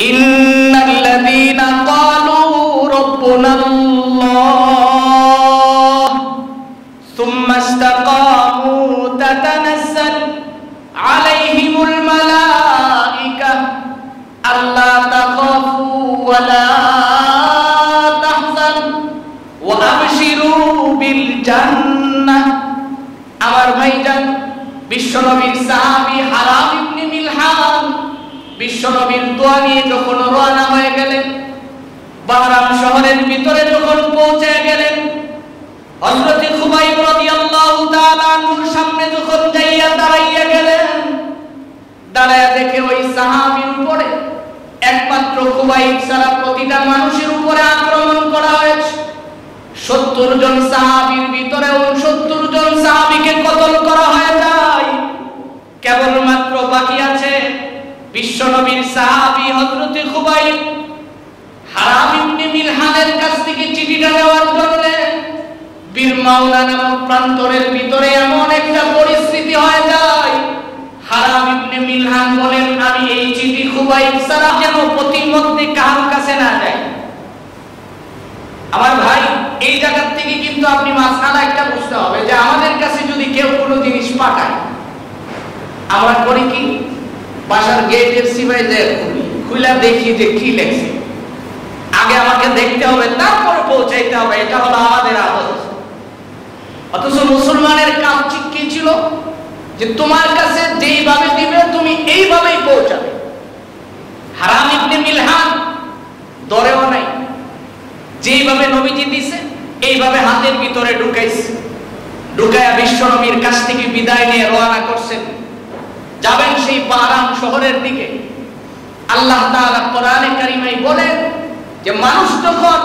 ইন্নাল্লাযীনা ক্বালু রাব্বুনাল্লাহ সুম্মা ইসতাকামু তাতানাজ্জাল আলাইহিমুল মালায়েকা আল্লা তাখাফু ওয়া লা তাহজানু ওয়া আবশিরু বিল জান্নাহ। আমার ভাইজান, বিশ্বনবীর সাহাবী হারাম ইবনে মিলহান বিশ্বনবীর দোয়া নিয়ে যখন রওনা হয়ে গেলেন, বাহরাম শহরের ভিতরে যখন পৌঁছে গেলেন, হযরত খুবাইব রাদিয়াল্লাহু তাআলা আনহুর সামনে যখন যাইয়া দাঁড়াইয়া গেলেন, দাঁড়ায়া দেখে ওই সাহাবীর উপরে একমাত্র খুবাইব ছাড়া প্রতিটা মানুষের উপরে আক্রমণ করা হয়েছে। 70 জন সাহাবীর ভিতরে 69 জন সাহাবীকে কতল করা হয়ে যায়। কেবলমাত্র বাকি আছে বিশ্বনবীর সাহাবী হযরত খুবাইব। হারাম ইবনে মিলহানের কাছ থেকে চিঠিটা নেওয়ার জন্য বীর মাওলা নামক প্রান্তরের ভিতরে এমন একটা পরিস্থিতি হয়ে যায়, হারাম ইবনে মিলহান বলেন, আমি এই চিঠি খুবাইব ছাড়া যেন প্রতিমধ্যে কারোর কাছে না যাই। আমার ভাই, এই জায়গা থেকে কিন্তু আপনি মাসআলা একটা বুঝতে হবে যে আমাদের কাছে যদি কেউ কোনো জিনিস পাঠায়, আমরা করি কি? বাসার গেটের সিবাই যে খুলে দেখি যে কি লেখছে। আগে আমাকে দেখতে হবে, তারপরে পৌঁছাইতে হবে, এটা হলো আমাদের আদত। অথচ মুসলমানের কাজ কি ছিল? যে তোমার কাছে যেইভাবে দিবে তুমি এইভাবেই পৌঁছাবে। হারাম ইবনে মিলহান দরেও নাই, যেইভাবে নবীজি দিছে এইভাবে হাতের ভিতরে ঢুকাইছে। ঢুকায়া বিশ্বনবীর কাছ থেকে বিদায় নিয়ে রওনা করছেন, যাবেন সেই বাহরাম শহরের দিকে। আল্লাহ তাআলা কোরআনে কারিমে বলেন যে মানুষ যখন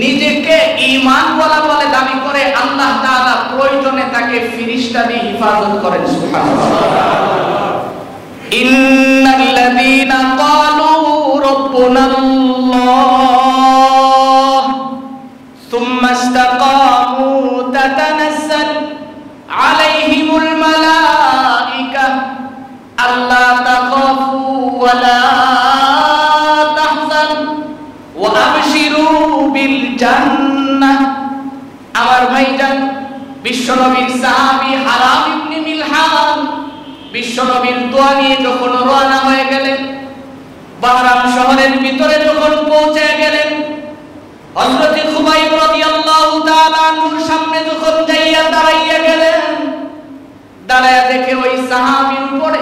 নিজেকে ঈমানওয়ালা বলে দাবি করে, আল্লাহ তাআলা প্রয়োজনে তাকে ফেরেশতা দিয়ে হিফাজত করেন। সুবহানাল্লাহ। ইন্নাল্লাযীনা ক্বালু রাব্বুনাল্লাহ সুম্মা ইসতাকামু তাতানাজ্জাল আলাইহিমুল মালায়েকা আল্লা তাখাফু ওয়া লা তাহজানু ওয়া আবশিরু বিল জান্নাহ। আমার ভাইজান, বিশ্বনবীর সাহাবী হারাম ইবনে মিলহান বিশ্বনবীর দোয়া নিয়ে যখন রওনা হয়ে গেলেন, বাহরাম শহরের ভিতরে যখন পৌঁছে গেলেন, হযরত খুবাইব রাদিয়াল্লাহু তাআলা আনহুর সামনে যখন যাইয়া দাঁড়াইয়া গেলেন, দাঁড়ায়া দেখে ওই সাহাবীর উপরে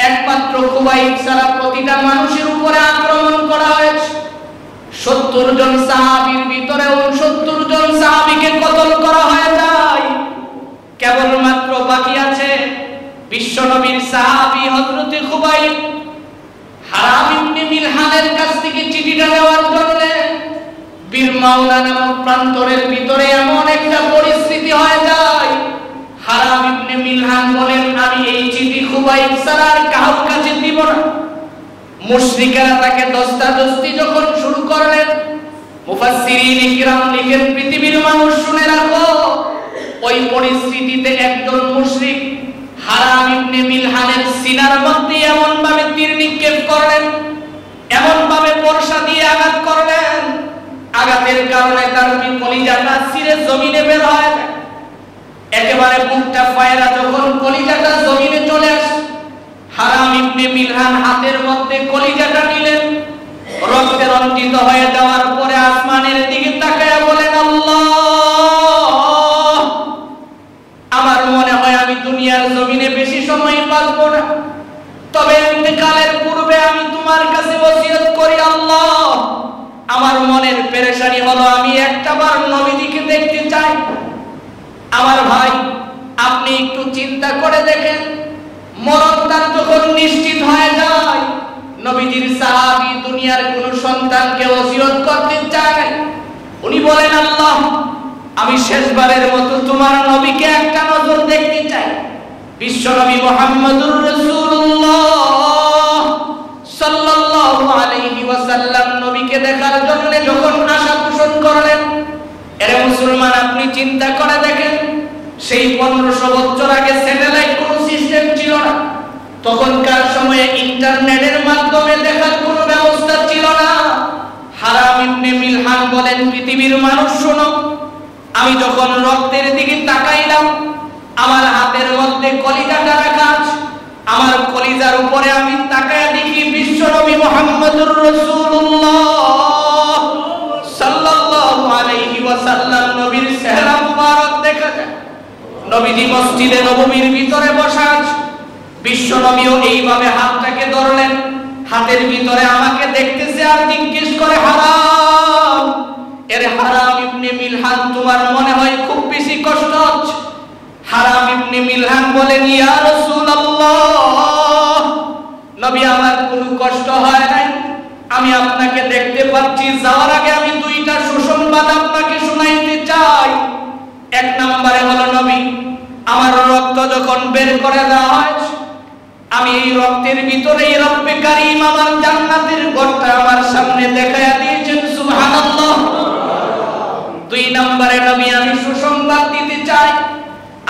একমাত্র খুবাইব ছাড়া প্রতিটা মানুষের উপরে আক্রমণ করা হয়েছে। 70 জন সাহাবীর ভিতরে 69 জন সাহাবীকে কতল করা হয়ে যায়। কেবলমাত্র বাকি আছে বিশ্বনবীর সাহাবী হযরত খুবাইব। হারাম ইবনে মিলহানের কাছ থেকে চিঠিটা নেওয়ার জন্য বীর মাওলা নামক প্রান্তরের ভিতরে এমন একটা পরিস্থিতি হয়ে যায়, হারাম ইবনে মিলহান বলেন, আমি এই চিঠি খুবাইব ছাড়া আর কারোর কাছে দিব না। মুশরিকরা তাকে দস্তাদস্তি যখন শুরু করলেন, মুফাসসিরিন কিরাম লিখেন, পৃথিবীর মানুষ শুনে রাখো, ওই পরিস্থিতিতে একজন মুশরিক হারাম ইবনে মিলহানের সিনার মধ্যে এমন ভাবে তীর নিক্ষেপ করলেন, এমন ভাবে বর্ষা দিয়ে আঘাত করলেন, আঘাতের কারণে তার কলিজাটা ছিঁড়ে জমিনে বের হয়ে যায়। একেবারে বুকটা ফায়রা যখন কলিজাটা জমিনে চলে আসে, হারাম ইবনে মিলহান হাতের মধ্যে কলিজাটা নিলেন, রক্তে রঞ্জিত হয়ে যাওয়ার পরে আসমানের দিকে তাকায়া বলেন, আল্লাহ, আমার মনে হয় আমি দুনিয়ার জমিনে বেশি সময় বাঁচবো না, তবে ইন্তেকালের পূর্বে আমি তোমার কাছে ওসিয়ত করি, আল্লাহ, আমার মনের পেরেশানি হলো আমি একটাবার নবীজিকে দেখতে চাই। আমার ভাই, আপনি একটু চিন্তা করে দেখেন, মরণ তার যখন নিশ্চিত হয়ে যায়, নবীজির সাহাবী দুনিয়ার কোন সন্তানকে ওসিয়ত করতে চায়, উনি বলেন, আল্লাহ, আমি শেষবারের মতো তোমার নবীকে একটা নজর দেখতে চাই। বিশ্বনবী মুহাম্মদুর রাসূলুল্লাহ সাল্লাল্লাহু আলাইহি ওয়াসাল্লাম নবীকে দেখার জন্য যখন আশা পোষণ করলেন, এর মুসলমান আপনি চিন্তা করে দেখেন, সেই 1500 বছর আগে স্যাটেলাইট কোন সিস্টেম ছিল না, তখনকার সময়ে ইন্টারনেটের মাধ্যমে দেখার কোনো ব্যবস্থা ইবনে মিলহান বলেন, পৃথিবীর মানুষ শোনো, আমি যখন রক্তের দিকে তাকাইলাম, আমার হাতের মধ্যে কলিজাটা রাখা আছে, আমার কলিজার উপরে আমি তাকায়া দেখি বিশ্বনবী মুহাম্মদুর রাসূলুল্লাহ সাল্লাল্লাহু আলাইহি ওয়াসাল্লাম নবীর চেহারা মুবারক দেখা যায়। নবীজি মসজিদে নববীর ভিতরে বসা আছে, বিশ্বনবীও এইভাবে হাতটাকে ধরলেন, হাতের ভিতরে আমাকে দেখতেছে আর জিজ্ঞেস করে, হারাম, এর হারাম ইবনে মিলহান, তোমার মনে হয় খুব বেশি কষ্ট হচ্ছে? হারাম ইবনে মিলহান বলেন, ইয়া রাসূলুল্লাহ, নবী আমার কোনো কষ্ট হয় নাই, আমি আপনাকে দেখতে পাচ্ছি। যাওয়ার আগে আমি দুইটা সুসংবাদ আপনাকে শোনাইতে চাই। এক নম্বরে হলো, নবী আমার রক্ত যখন বের করে দেওয়া হয়, আমি এই রক্তের ভিতরে রব্বে কারীম আমার জান্নাতের ঘরটা আমার সামনে দেখায়া দিয়েছেন, সুবহানাল্লাহ। দুই নম্বরে নবী আমি সুসংবাদ দিতে চাই,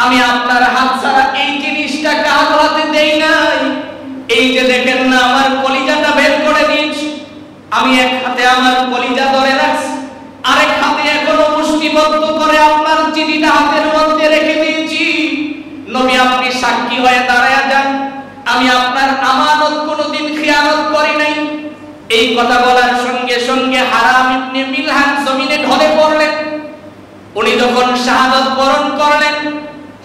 আমি আপনার হাত ছাড়া এই জিনিসটা কারো হাতে দেই নাই। এই যে দেখেন না, আমার কলিজাটা বের করে দিয়েছি, আমি এক হাতে আমার কলিজা ধরে রাখছি, আরেক হাতে এখনো মুষ্টিবদ্ধ করে আপনার চিঠিটা হাতের মধ্যে রেখে দিয়েছি। নবী আপনি সাক্ষী হয়ে দাঁড়ায়া যান, আমি আপনার আমানত কোনোদিন খেয়ানত করি নাই। এই কথা বলার সঙ্গে সঙ্গে হারাম ইবনে মিলহান জমিনে ঢলে পড়লেন। উনি যখন শাহাদাত বরণ করলেন,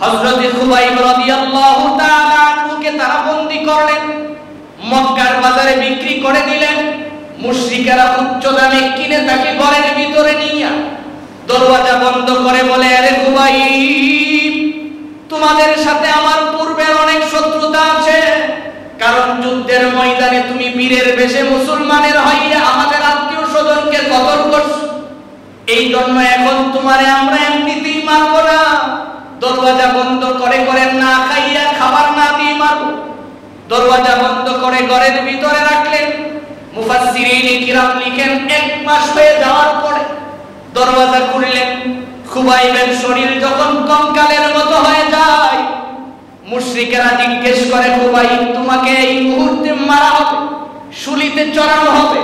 হযরত খুবাইব রাদিয়াল্লাহু তাআলা আনহুকে তারা বন্দী করলেন, মক্কার বাজারে বিক্রি করে দিলেন। মুশরিকেরা উচ্চ দামে কিনে তাকে ঘরের ভিতরে নিয়ে দরওয়াজা বন্ধ করে বলে, আরে খুবাইব, তোমাদের সাথে আমার পূর্বের অনেক শত্রুতা আছে, কারণ যুদ্ধের ময়দানে তুমি বীরের বেশে মুসলমানের হইয়া আমাদের আত্মীয় স্বজনকে কতল করছো, এই জন্য এখন তোমারে আমরা এমনিতেই মারব না, দরওয়াজা বন্ধ করে করে না খাইয়া খাবার না দিয়ে মারব। দরওয়াজা বন্ধ করে ঘরের ভিতরে রাখলেন। মুফাসসিরিন কিরাম লিখেন, এক মাস হয়ে যাওয়ার পরে দরওয়াজা খুললেন। খুবাইবের শরীর যখন কঙ্কালের মতো হয়ে যায়, মুশরিকেরা জিজ্ঞেস করে, খুবাইব তোমাকে এই মুহূর্তে মারা হবে, শুলিতে চড়ানো হবে,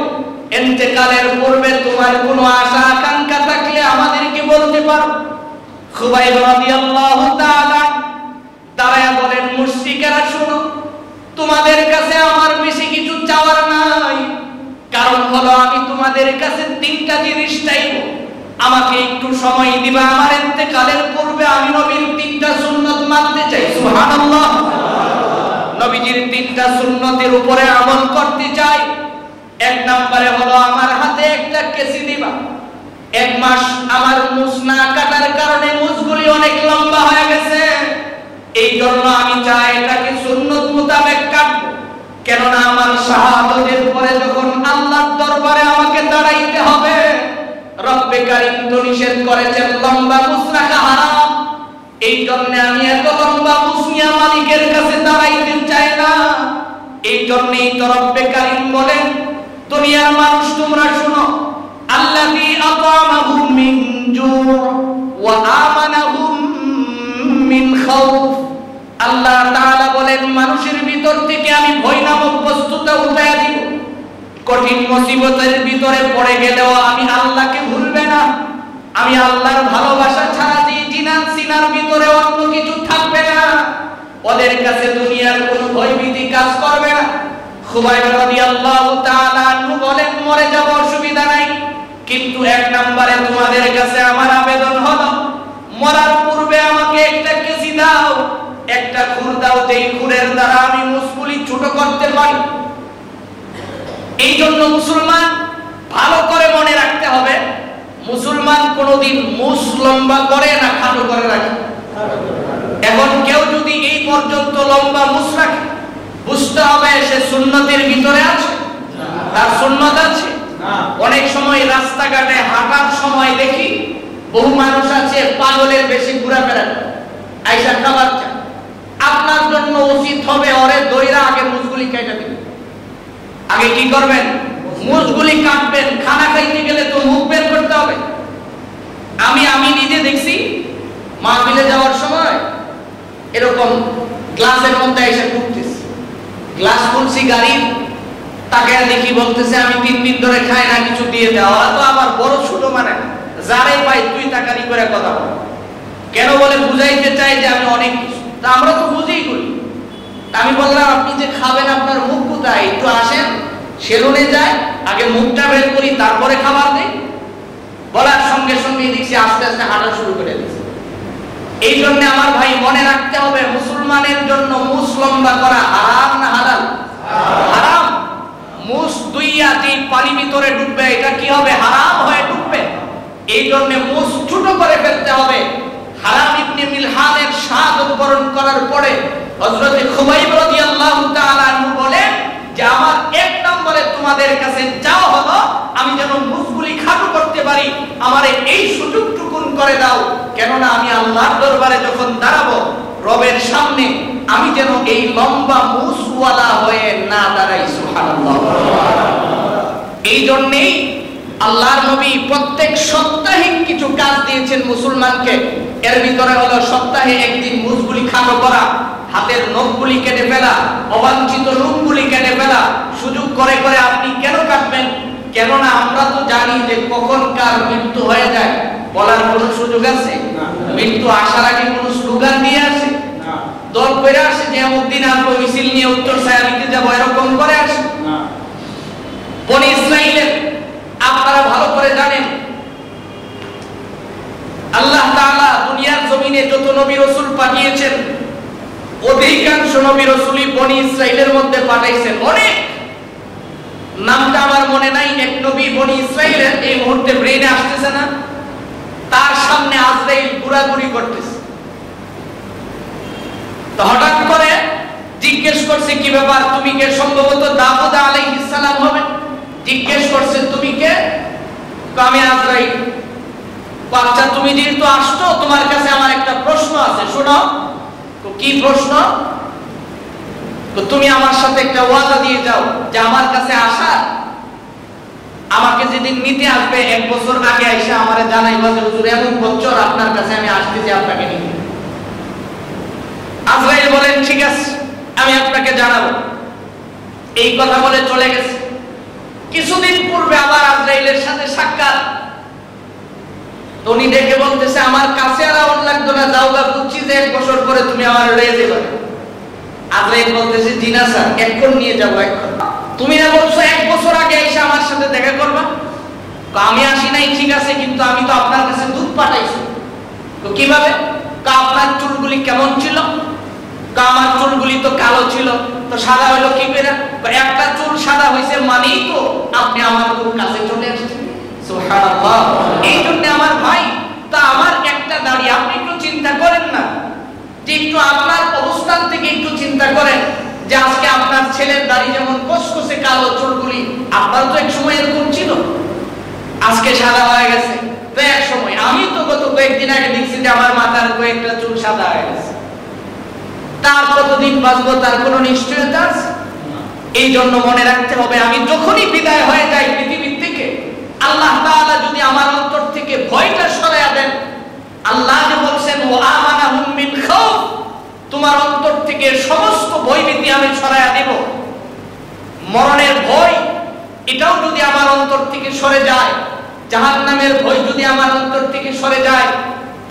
ইন্তেকালের পূর্বে তোমার কোনো আশা আকাঙ্ক্ষা থাকলে আমাদেরকে বলতে পারো। খুবাইব রাদিয়াল্লাহু তাআলা দাঁড়ায়া বলেন, মুশরিকেরা শোনো, তোমাদের কাছে আমার বেশি কিছু চাওয়ার নাই, কারণ হলো আমি তোমাদের কাছে তিনটা জিনিস চাইব, আমাকে একটু সময় দিবা, আমার ইন্তেকালের পূর্বে আমি নবীর তিনটা সুন্নাত মানতে চাই, সুবহানাল্লাহ। নবীজির তিনটা সুন্নতের উপরে আমল করতে চাই। এক নম্বরে হলো, আমার হাতে একটা কেসি দিবা। এক মাস আমার মুছ না কাটার কারণে মুছগুলি অনেক লম্বা হয়ে গেছে, এই জন্য আমি চাই এটাকে সুন্নত মোতাবেক কাটবো, কেননা আমার শাহাদাতের পরে যখন আল্লাহর দরবারে আমাকে দাঁড়াইতে হবে, রব্বে কারীম তো নিষেধ করেছেন লম্বা মুছ রাখা হারাম, এই জন্য আমি এত লম্বা মুছ নিয়ে মালিকের কাছে দাঁড়াইতে চাই না। এই জন্যই তো রব্বে কারীম বলেন, দুনিয়ার মানুষ তোমরা শুনো, আল্লাযী আতামাহুম মিন জু' ওয়া আমানাহুম মিন খাউফ। আল্লাহ তাআলা বলেন, মানুষের ভিতর থেকে আমি ভয় নামক বস্তুটা উঠায়া দিব। কঠিন মুসিবতের ভিতরে পড়ে গেলেও আমি আল্লাহকে ভুলবে না, আমি আল্লাহর ভালোবাসা ছাড়া যে জিনান সিনার ভিতরে অন্য কিছু থাকবে না, ওদের কাছে দুনিয়ার কোনো ভয়ভীতি কাজ করবে না। খুবাইব রাদিয়াল্লাহু তাআলা আনহু বলেন, মরে যাব অসুবিধা নাই, কিন্তু এক নম্বরে তোমাদের কাছে আমার আবেদন হলো, মরার পূর্বে আমাকে একটা কেসি দাও, একটা খুর দাও, যেই খুরের দ্বারা আমি মুসগুলি ছোট করতে পারি। এই জন্য মুসলমান ভালো করে মনে রাখতে হবে, মুসলমান কোনোদিন মুস লম্বা করে না খাটো করে রাখে। এখন কেউ যদি এই পর্যন্ত লম্বা মুস রাখে, বুঝতে হবে সে সুন্নতের ভিতরে আছে, তার সুন্নত আছে। অনেক সময় রাস্তাঘাটে হাঁটার সময় দেখি বহু মানুষ আছে পাগলের বেশি ঘোরাফেরা করে, আইসা খাবার চায়। আপনার জন্য উচিত হবে ওরে দইরা আগে মুসগুলি কেটে দিবেন। আগে কি করবেন? মুসগুলি কাটবেন। খানা খাইতে গেলে তো মুখ বের করতে হবে। আমি নিজে দেখছি, মাহফিলে যাওয়ার সময় এরকম গ্লাসের মধ্যে এসে ঢুকতেছি, গ্লাস খুলছি গাড়ির, তাকে দেখি বলতেছে আমি 3 দিন ধরে খাই না, কিছু দিয়ে দাও। তো আমার বড় ছোট মানে যারাই পাই 2 টাকারই করে কথা বলে। কেন বলে বুঝাইতে চাই যে আমি অনেক কিছু। তা আমরা তো বুঝেই করি। আমি বললাম আপনি যে খাবেন আপনার মুখ কোথায়, একটু আসেন সেলুনে যায়, আগে মুখটা বের করি তারপরে খাবার দেই। বলার সঙ্গে সঙ্গে দেখছি আস্তে আস্তে হাঁটা শুরু করে দিয়েছে। এই জন্য আমার ভাই মনে রাখতে হবে, মুসলমানের জন্য মুস লম্বা করা হারাম না হালাল? হারাম। মুস দুইয়া যে পানি ভিতরে ডুববে এটা কি হবে? হারাম হয়ে ডুববে। এই জন্য মুস ছোট করে ফেলতে হবে। হারাম ইবনে মিলহানের শাহাদাত বরণ করার পরে হযরত খুবাইব রাদিয়াল্লাহু তাআলা আনহু বলেন যে আমার এক নম্বরে তোমাদের কাছে চাওয়া হলো আমি যেন মুসগুলি খাটো করতে পারি, আমারে এই সুযোগটুকুন করে দাও, কেননা আমি আল্লাহর দরবারে যখন দাঁড়াবো রবের সামনে আমি যেন এই লম্বা মুসওয়ালা হয়ে না দাঁড়াই। সুবহানাল্লাহ। এই জন্যই আল্লাহর নবী প্রত্যেক সপ্তাহে কিছু কাজ দিয়েছেন মুসলমানকে। এর ভিতরে হলো সপ্তাহে একদিন মুসগুলি খাটো করা, হাতের নখগুলি কেটে ফেলা, অবাঞ্ছিত রূপগুলি কেটে ফেলা। সুযোগ করে করে আপনি কেন কাটবেন? কেননা আমরা তো জানি যে কখন কার মৃত্যু হয়ে যায়, বলার কোনো সুযোগ আছে? মৃত্যু আসার আগে কোনো স্লোগান দিয়ে আসে? দল করে আসে যে অমুক দিন আমরা মিছিল নিয়ে উত্তর ছায়া নিতে যাবো, এরকম করে আসে? বনি ইসরাইলের আপনারা ভালো করে জানেন আল্লাহ তাআলা দুনিয়ার জমিনে যত নবী রাসূল পাঠিয়েছেন অধিকাংশ নবী রাসূলই বনি ইসরাইলের মধ্যে পাঠাইছেন। অনেক নামটা আমার মনে নাই, এক নবী বনি ইসরাইলের এই মুহূর্তে ব্রেইনে আসতেছে না, তার সামনে আজরাইল ঘোরাঘুরি করতেছে। তো হঠাৎ করে জিজ্ঞেস করছে কি ব্যাপার, তুমি কে? সম্ভবত দাউদ আলাইহিস সালাম হবে। জিজ্ঞেস করছে তুমি কে? আমি আজরাইল। আচ্ছা তুমি যেহেতু আসছো তোমার কাছে আমার একটা প্রশ্ন আছে, শোনো। তো কি প্রশ্ন? তো তুমি আমার সাথে একটা ওয়াদা দিয়ে যাও যে আমার কাছে আসা, আমাকে যেদিন নিতে আসবে 1 বছর আগে এসে আমারে জানাইবা যে হুজুর এমন বছর আপনার কাছে আমি আসতেছি আপনাকে নিতে। আজরাইল বলেন ঠিক আছে আমি আপনাকে জানাবো। এই কথা বলে চলে গেছে। কিছুদিন পূর্বে আবার আজরাইলের সাথে সাক্ষাৎ। উনি দেখে বলতেছে আমার কাছে আর আউন লাগতো না, যাও গা, বুঝছি যে 1 বছর পরে তুমি আমার রয়ে যাবে। আজরাইল বলতেছে জি না স্যার, এখন নিয়ে যাবো এখন। তুমি না বলছো 1 বছর আগে এসে আমার সাথে দেখা করবা? তো আমি আসি নাই ঠিক আছে, কিন্তু আমি তো আপনার কাছে দুধ পাঠাইছি। তো কিভাবে? আপনার চুলগুলি কেমন ছিল? আমার চুলগুলি তো কালো ছিল, তো সাদা হলো কি করে? একটা চুল সাদা হয়েছে মানেই তো আপনি আমার কাছে চলে আসছেন। সুবহানাল্লাহ। এই জন্য আমার ভাই, তা আমার একটা দাড়ি আপনি একটু চিন্তা করেন না, যে একটু আপনার অবস্থান থেকে একটু চিন্তা করেন যে আজকে আপনার ছেলের দাড়ি যেমন কসকসে কালো চুলগুলি, আপনার তো এক সময় এরকম ছিল, আজকে সাদা হয়ে গেছে। তো এক সময় আমি তো গত কয়েকদিন আগে দেখছি যে আমার মাথার কয়েকটা চুল সাদা হয়ে গেছে। তার কতদিন বাঁচবো তার কোনো নিশ্চয়তা আছে? এই জন্য মনে রাখতে হবে আমি যখনই বিদায় হয়ে যাই পৃথিবীর থেকে, আল্লাহ তাআলা যদি আমার অন্তর থেকে ভয়টা সরায়া দেন, আল্লাহ যে বলছেন ও আমানাহুম মিন খাউফ, তোমার অন্তর থেকে সমস্ত ভয়ভীতি আমি সরায়া দেব। মরণের ভয় এটাও যদি আমার অন্তর থেকে সরে যায়, জাহান্নামের ভয় যদি আমার অন্তর থেকে সরে যায়,